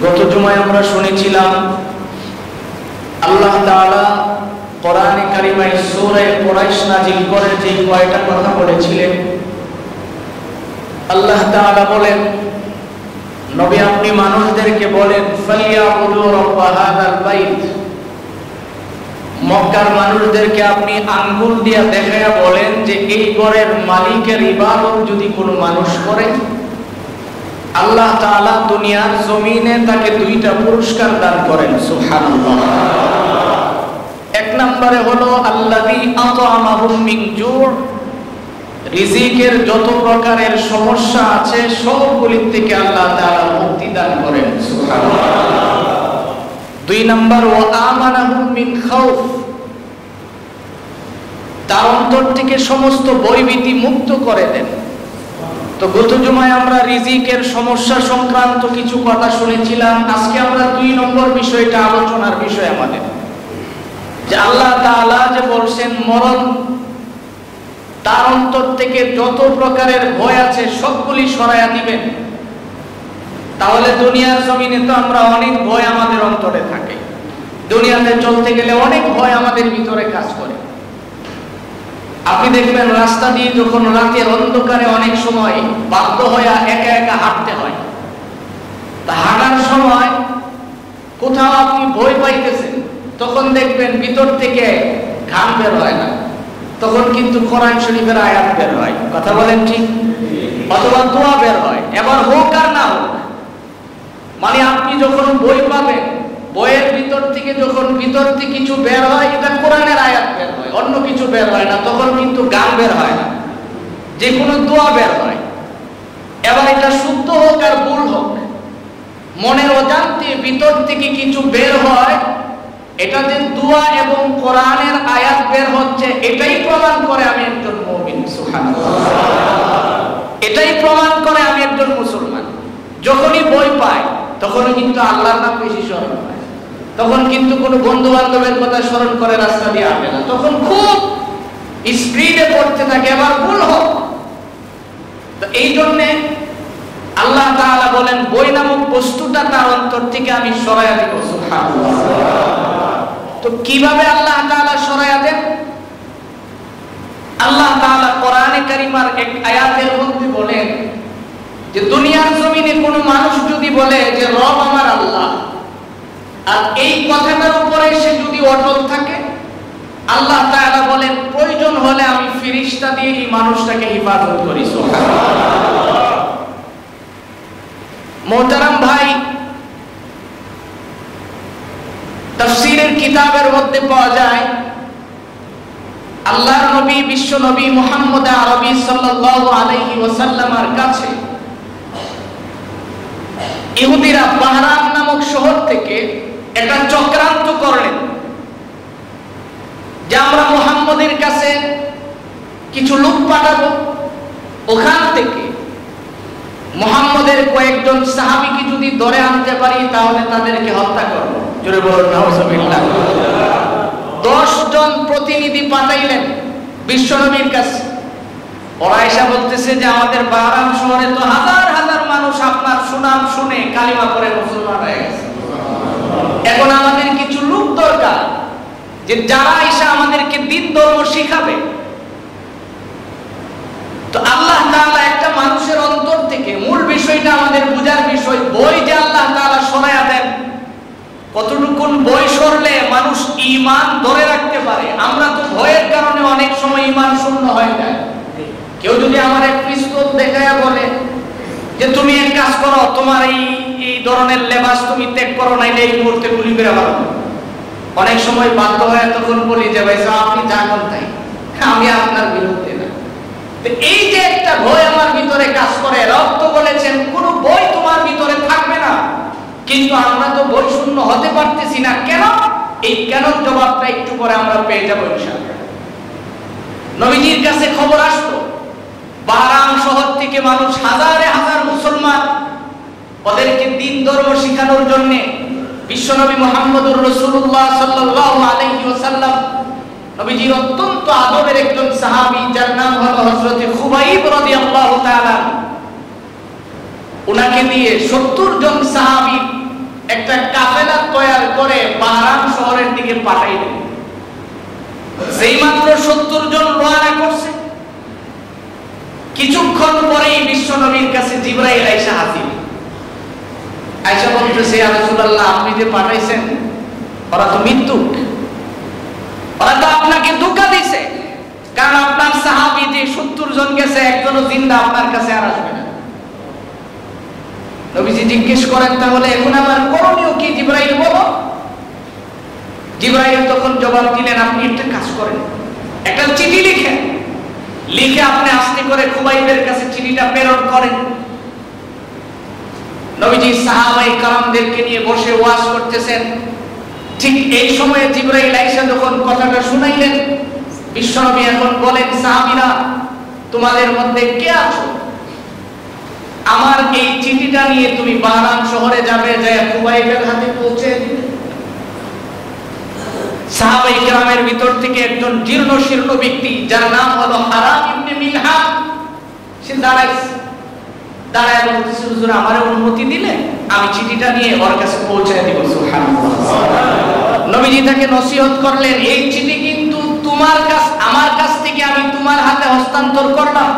গত জুমায় আমরা শুনেছিলাম আল্লাহ তাআলা কোরআনে কারিমায় সূরা কুরাইশ নাজিল করে যে কয়টা কথা বলেছিলেন। আল্লাহ তাআলা বলেন, নবী আপনি মানুষদেরকে বলেন ফালিয়াবুদু রাব্ব হাযাল বাইত। মক্কার মানুষদেরকে আপনি আঙ্গুল দিয়ে দেখায়া বলেন যে এই ঘরের মালিকের ইবাদত যদি কোনো মানুষ করে, আল্লাহ তাআলা দুনিয়ার জমিনে তাকে 2টা পুরস্কার দান করেন। সুবহানাল্লাহ। এক নম্বরে হলো আল্লাযী আত'আমাহুম মিন জু', রিজিকের যত প্রকারের সমস্যা আছে সবগুলি থেকে আল্লাহ তাআলা মুক্তি দান করেন। সুবহানাল্লাহ। 2 নম্বর ওয়া আমানাহুম মিন খাউফ, তার অন্তর থেকে সমস্ত ভয়ভীতি মুক্ত করে দেন। তো গত জুমায় আমরা রিজিকের সমস্যা সংক্রান্ত কিছু কথা শুনেছিলাম। আজকে আমরা 2 নম্বর বিষয়টা আলোচনার বিষয় আমাদের, যে আল্লাহ তাআলা যে বলছেন মরণ তার অন্তর থেকে যত প্রকারের ভয় আছে সবগুলি সরাইয়া দিবেন। তাহলে দুনিয়ার জমিনে তো আমরা অনেক ভয় আমাদের অন্তরে থাকে, দুনিয়াতে চলতে গেলে অনেক ভয় আমাদের ভিতরে কাজ করে। আপনি দেখবেন রাস্তা দিয়ে যখন রাতের অন্ধকারে অনেক সময় বাধ্য হয়ে একা একা হাঁটতে হয়, তা হাঁটার সময় কোথাও আপনি ভয় পাইতেছেন, তখন দেখবেন ভিতর থেকে ঘাম বের হয় না, তখন কিন্তু কোরআন শরীফের আয়াত বের হয়, কথা বলেন ঠিক, অথবা দোয়া বের হয়, এবার হোক আর না হোক। মানে আপনি যখন বই পাবেন, বইয়ের ভিতর থেকে যখন ভিতর থেকে কিছু বের হয়, এটা কোরআনের আয়াত বের হয়, অন্য কিছু বের হয় না, তখন কিন্তু গান বের হয় না, যে কোনো দোয়া বের হয়। এবার এটা শুদ্ধ হোক আর ভুল হোক, মনের অজান্তে ভিতর থেকে কিছু বের হয়, এটা যে দোয়া এবং কোরআনের আয়াত বের হচ্ছে, এটাই প্রমাণ করে আমি একজন মুমিন। সুবহানাল্লাহ, এটাই প্রমাণ করে আমি একজন মুসলমান। যখনই বই পাই তখনই কিন্তু আল্লাহর নাম বেশি স্মরণ হয়, তখন কিন্তু কোনো বন্ধু বান্ধবের কথা স্মরণ করে রাস্তা দিয়ে আসে না, তখন খুব স্পিডে পড়তে থাকে, আবার ভুল হোক। তো এই জন্যে আল্লাহ তাআলা বলেন বই নামক বস্তুটা তার অন্তর থেকে আমি সরাইয়া দিব। সুবহানাল্লাহ। তো কিভাবে আল্লাহ তাআলা সরাইয়া দেন? আল্লাহ তাআলা কোরআনে কারিমার এক আয়াতের মধ্যে বলেন যে দুনিয়ার জমিনে কোনো মানুষ যদি বলে যে রব আমার আল্লাহ, আর এই কথাটার উপরে সে যদি অটল থাকে, আল্লাহ তাআলা বলেন প্রয়োজন হলে আমি ফেরেশতা দিয়ে এই মানুষটাকে হিফাজত করি। সুবহানাল্লাহ। মোহতারাম ভাই, তাফসীরের কিতাবের মধ্যে পাওয়া যায় আল্লাহর নবী বিশ্ব নবী মুহাম্মদ আরবি সাল্লাল্লাহু আলাইহি ওয়াসাল্লামের কাছে ইহুদিরা বাহরাম নামক শহর থেকে একটা চক্রান্ত করলেন যে আমরা মুহাম্মদের কাছে কিছু লোক পাঠাবো, ওখান থেকে মুহাম্মদের কয়েকজন সাহাবীকে যদি ধরে আনতে পারি তাহলে তাদেরকে হত্যা করব। জোরে বলুন নাউজুবিল্লাহ। 10 জন প্রতিনিধি পাঠাইলেন বিশ্বনবীর কাছে। ওরা এসে বলতেছে যে আমাদের বাহরাম শহরে তো হাজার হাজার মানুষ আপনার সুনাম শুনে কালিমা পড়ে মুসলমান হয়ে গেছে, এখন আমাদের কিছু লোক দরকার যে যারা এসে আমাদেরকে দ্বীন ধর্ম শিখাবে। তো আল্লাহ তাআলা একটা মানুষের অন্তর থেকে, মূল বিষয়টা আমাদের বোঝার বিষয়, বই যে আল্লাহ তাআলা সরাইয়া দেন, কতটুকুন বই সরলে মানুষ ঈমান ধরে রাখতে পারে। আমরা তো ভয়ের কারণে অনেক সময় ঈমান শূন্য হয়ে যায়। কেউ যদি আমার এক পিস্তল দেখায়া বলে যে তুমি এক কাজ করো, তোমার এই ধরনের লেবাস তুমি ত্যাগ করো, নাইলে এই মুহূর্তে গুলি করে মারো, অনেক সময় বাধ্য হয়ে তখন বলি যে ভাই আপনি যা করেন তাই, আমি আপনার বিরুদ্ধে না। এই যে একটা ভয় আমার ভিতরে কাজ করে, রব তো বলেছেন কোন বই তোমার ভিতরে থাকবে না, কিন্তু আমরা তো বই শূন্য হতে পারতেছি না। কেন? এই কেন জবাবটা একটু পরে আমরা পেয়ে যাবো ইনশাআল্লাহ। নবীজির কাছে খবর আসলো বাহরাম শহর থেকে মানুষ হাজারে হাজার মুসলমান, ওদেরকে দ্বীন ধর্ম শেখানোর জন্য বিশ্বনবী মুহাম্মদুর রাসূলুল্লাহ সাল্লাল্লাহু আলাইহি ওয়াসাল্লাম নবীজির অত্যন্ত আদরের একজন সাহাবী, যার নাম হলো হযরত খুবাইব রাদিয়াল্লাহু তাআলা, উনাকে দিয়ে 70 জন সাহাবী একটা কাফেলা তৈরি করে বাহরাম শহরের দিকে পাঠাইলেন। যেই মাত্র 70 জন রওনা করছে, কিছুক্ষণ পরেই বিশ্বনবীর কাছে জিবরাইল আয়েশা হাজির। আয়েশা বলতেছে, ইয়া রাসূলুল্লাহ, আপনি যে পাঠাইছেন ওরা তো মৃত্যুক, ওরা তো আপনাকে ধোঁকা দিয়েছে, কারণ আপনার সাহাবী যে 70 জন গেছে, একজনও জিন্দা আপনার কাছে আর আসবে না। নবীজি জিজ্ঞেস করেন, তাহলে এখন আমার করণীয় কি জিবরাইল, বলো। জিবরাইল তখন জবাব দিলেন, আপনি একটা কাজ করেন, একটা চিঠি লিখেন, লিখে আপনি আস্তে করে খুবাইবের কাছে চিঠিটা প্রেরণ করেন। নবীজি সাহাবায়ে কেরামদেরকে নিয়ে বসে ওয়াজ করতেছেন। ঠিক এই সময়ে জিবরাইল আয়েশা যখন কথাটা শুনাইলেন, বিশ্বনবী এখন বলেন, সাহাবীরা তোমাদের মধ্যে কে আছো, আমার এই চিঠিটা নিয়ে তুমি বাহরাম শহরে যাবে, যায় খুবাইবের হাতে পৌঁছে দিবে। সাহাবায়ে কেরামের ভিতর থেকে একজন জীর্ণ শীর্ণ ব্যক্তি, যার নাম হলো হারাম মিনহাল, সে দাঁড়াইছে, দাঁড়ায় বলতেছে হুজুর আমারে অনুমতি দিলে আমি চিঠিটা নিয়ে ওর কাছে পৌঁছে দিব। সুবহানাল্লাহ। নবীজি তাকে নসিহত করলেন, এই চিঠি কিন্তু তোমার কাছ আমার কাছ থেকে আমি তোমার হাতে হস্তান্তর করলাম,